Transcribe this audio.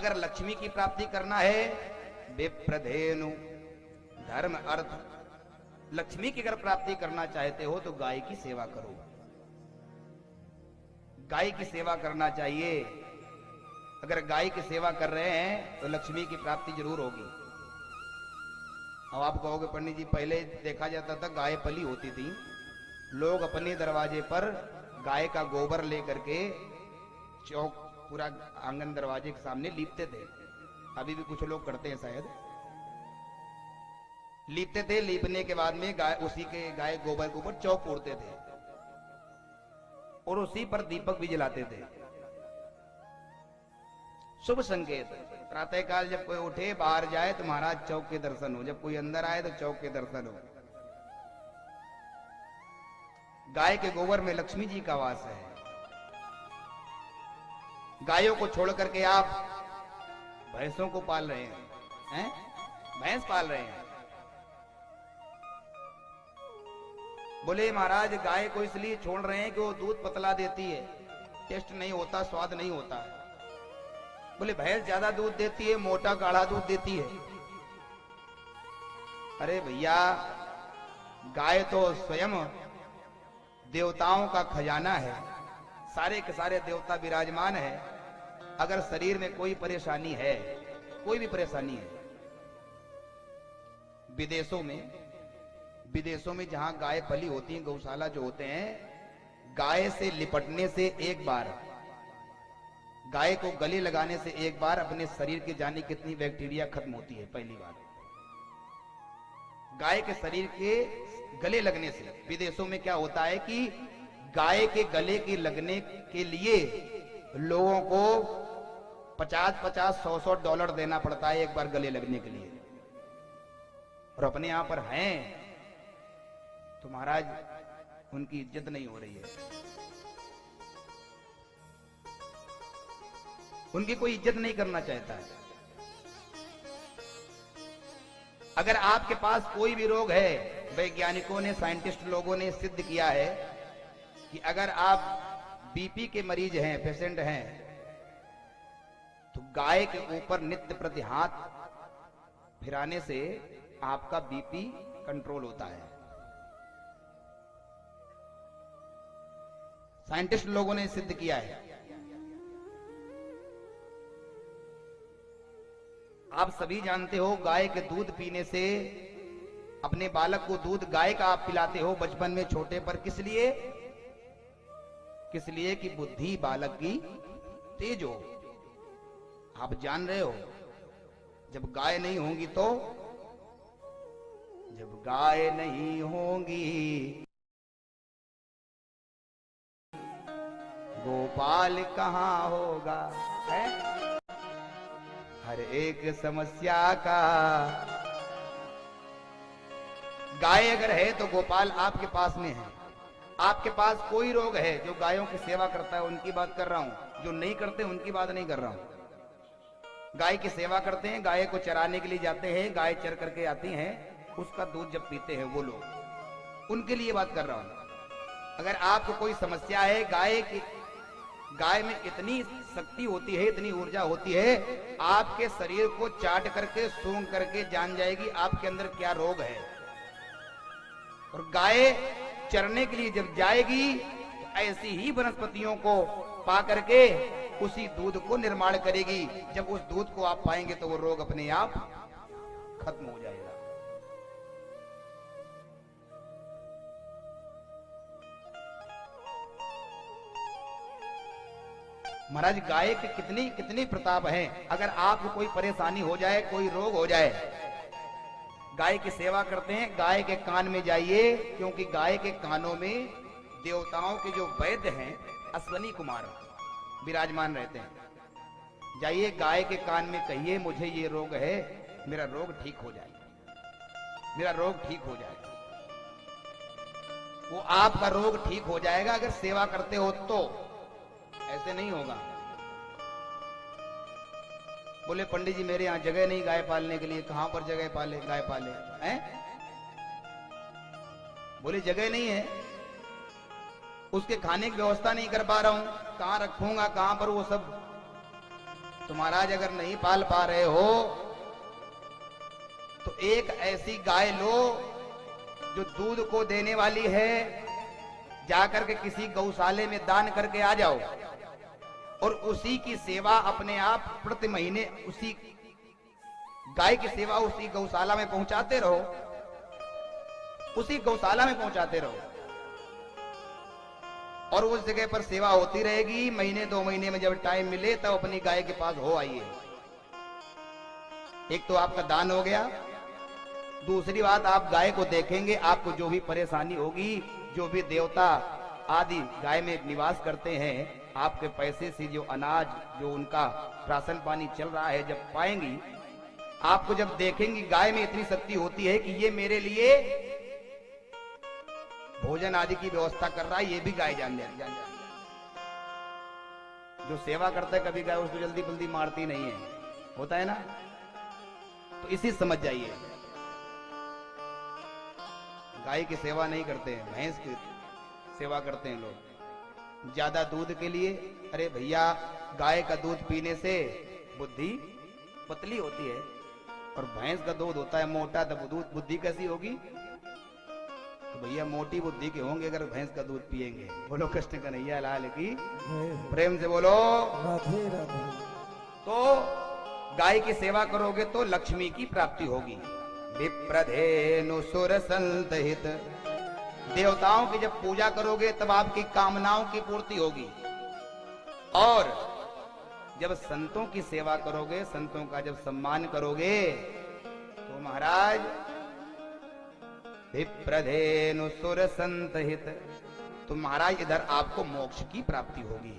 अगर लक्ष्मी की प्राप्ति करना है, विप्रधेनु धर्म अर्थ, लक्ष्मी की अगर प्राप्ति करना चाहते हो तो गाय की सेवा करो। गाय की सेवा करना चाहिए। अगर गाय की सेवा कर रहे हैं तो लक्ष्मी की प्राप्ति जरूर होगी। अब आप कहोगे पंडित जी पहले देखा जाता था गाय पली होती थी, लोग अपने दरवाजे पर गाय का गोबर लेकर के चौक पूरा आंगन दरवाजे के सामने लीपते थे। अभी भी कुछ लोग करते हैं शायद, लीपते थे। लीपने के बाद में गाय उसी के गाय गोबर के ऊपर चौक उड़ते थे और उसी पर दीपक भी जलाते थे। शुभ संकेत। प्रातः काल जब कोई उठे बाहर जाए तो महाराज चौक के दर्शन हो, जब कोई अंदर आए तो चौक के दर्शन हो। गाय के गोबर में लक्ष्मी जी का वास है। गायों को छोड़ करके आप भैंसों को पाल रहे हैं? भैंस पाल रहे हैं। बोले महाराज गाय को इसलिए छोड़ रहे हैं कि वो दूध पतला देती है, टेस्ट नहीं होता, स्वाद नहीं होता। बोले भैंस ज्यादा दूध देती है, मोटा गाढ़ा दूध देती है। अरे भैया गाय तो स्वयं देवताओं का खजाना है, सारे के सारे देवता विराजमान है। अगर शरीर में कोई परेशानी है, कोई भी परेशानी है, विदेशों में जहां गाय पली होती है, गौशाला जो होते हैं, गाय से लिपटने से एक बार, गाय को गले लगाने से एक बार अपने शरीर के जाने कितनी बैक्टीरिया खत्म होती है। पहली बार गाय के शरीर के गले लगने से, विदेशों में क्या होता है कि गाय के गले के लगने के लिए लोगों को 50-50, 100-100 डॉलर देना पड़ता है एक बार गले लगने के लिए। और अपने यहां पर हैं तो महाराज उनकी इज्जत नहीं हो रही है, उनकी कोई इज्जत नहीं करना चाहता है। अगर आपके पास कोई भी रोग है, वैज्ञानिकों ने, साइंटिस्ट लोगों ने सिद्ध किया है कि अगर आप बीपी के मरीज हैं, पेशेंट हैं, तो गाय के ऊपर नित्य प्रति हाथ फिराने से आपका बीपी कंट्रोल होता है। साइंटिस्ट लोगों ने सिद्ध किया है। आप सभी जानते हो गाय के दूध पीने से, अपने बालक को दूध गाय का आप पिलाते हो बचपन में छोटे पर, किस लिए? किस लिए कि बुद्धि बालक की तेज हो। आप जान रहे हो जब गाय नहीं होंगी तो, जब गाय नहीं होंगी गोपाल कहां होगा, है? हर एक समस्या का गाय अगर है तो गोपाल आपके पास में है। आपके पास कोई रोग है, जो गायों की सेवा करता है उनकी बात कर रहा हूं, जो नहीं करते उनकी बात नहीं कर रहा हूं। गाय की सेवा करते हैं, गाय को चराने के लिए जाते हैं, गाय चर करके आती हैं, उसका दूध जब पीते हैं वो लोग, उनके लिए बात कर रहा हूं। अगर आपको कोई समस्या है, गाय में इतनी शक्ति होती है, इतनी ऊर्जा होती है, आपके शरीर को चाट करके, सूंघ करके जान जाएगी आपके अंदर क्या रोग है। और गाय चरने के लिए जब जाएगी तो ऐसी ही वनस्पतियों को पा करके उसी दूध को निर्माण करेगी। जब उस दूध को आप पाएंगे तो वो रोग अपने आप खत्म हो जाएगा। महाराज गाय के कितनी कितनी प्रताप है। अगर आपको कोई परेशानी हो जाए, कोई रोग हो जाए, गाय की सेवा करते हैं, गाय के कान में जाइए, क्योंकि गाय के कानों में देवताओं के जो वैद्य हैं, अश्वनी कुमार विराजमान रहते हैं। जाइए गाय के कान में कहिए मुझे ये रोग है, मेरा रोग ठीक हो जाएगा, मेरा रोग ठीक हो जाएगा। वो आपका रोग ठीक हो जाएगा अगर सेवा करते हो तो, ऐसे नहीं होगा। बोले पंडित जी मेरे यहां जगह नहीं गाय पालने के लिए। कहां पर जगह पाले, गाय पाले हैं? बोले जगह नहीं है, उसके खाने की व्यवस्था नहीं कर पा रहा हूं, कहां रखूंगा, कहां पर वो सब। तो महाराज अगर नहीं पाल पा रहे हो तो एक ऐसी गाय लो जो दूध को देने वाली है, जाकर के किसी गौशाले में दान करके आ जाओ और उसी की सेवा अपने आप प्रति महीने उसी गाय की सेवा उसी गौशाला में पहुंचाते रहो, उसी गौशाला में पहुंचाते रहो और उस जगह पर सेवा होती रहेगी। महीने 2 महीने में जब टाइम मिले तब अपनी गाय के पास हो आइए। एक तो आपका दान हो गया, दूसरी बात आप गाय को देखेंगे, आपको जो भी परेशानी होगी, जो भी देवता आदि गाय में निवास करते हैं, आपके पैसे से जो अनाज जो उनका राशन पानी चल रहा है जब पाएंगी, आपको जब देखेंगी गाय में इतनी शक्ति होती है कि ये मेरे लिए भोजन आदि की व्यवस्था कर रहा है, ये भी गाय जान जान जो सेवा करता है कभी गाय उसको जल्दी जल्दी मारती नहीं है, होता है ना। तो इसी समझ जाइए, गाय की सेवा नहीं करते हैं, भैंस की सेवा करते हैं लोग ज्यादा दूध के लिए। अरे भैया, गाय का दूध पीने से बुद्धि पतली होती है और भैंस का दूध होता है मोटा, तब दूध बुद्धि कैसी होगी? तो भैया मोटी बुद्धि के होंगे अगर भैंस का दूध पिएंगे। बोलो कृष्ण कन्हैया लाल की, प्रेम से बोलो राधे राधे। तो गाय की सेवा करोगे तो लक्ष्मी की प्राप्ति होगी। विप्रधेनु सुर संतहित, देवताओं की जब पूजा करोगे तब आपकी कामनाओं की पूर्ति होगी। और जब संतों की सेवा करोगे, संतों का जब सम्मान करोगे तो महाराज विप्रधेनु सुर संतहित, तो महाराज इधर आपको मोक्ष की प्राप्ति होगी।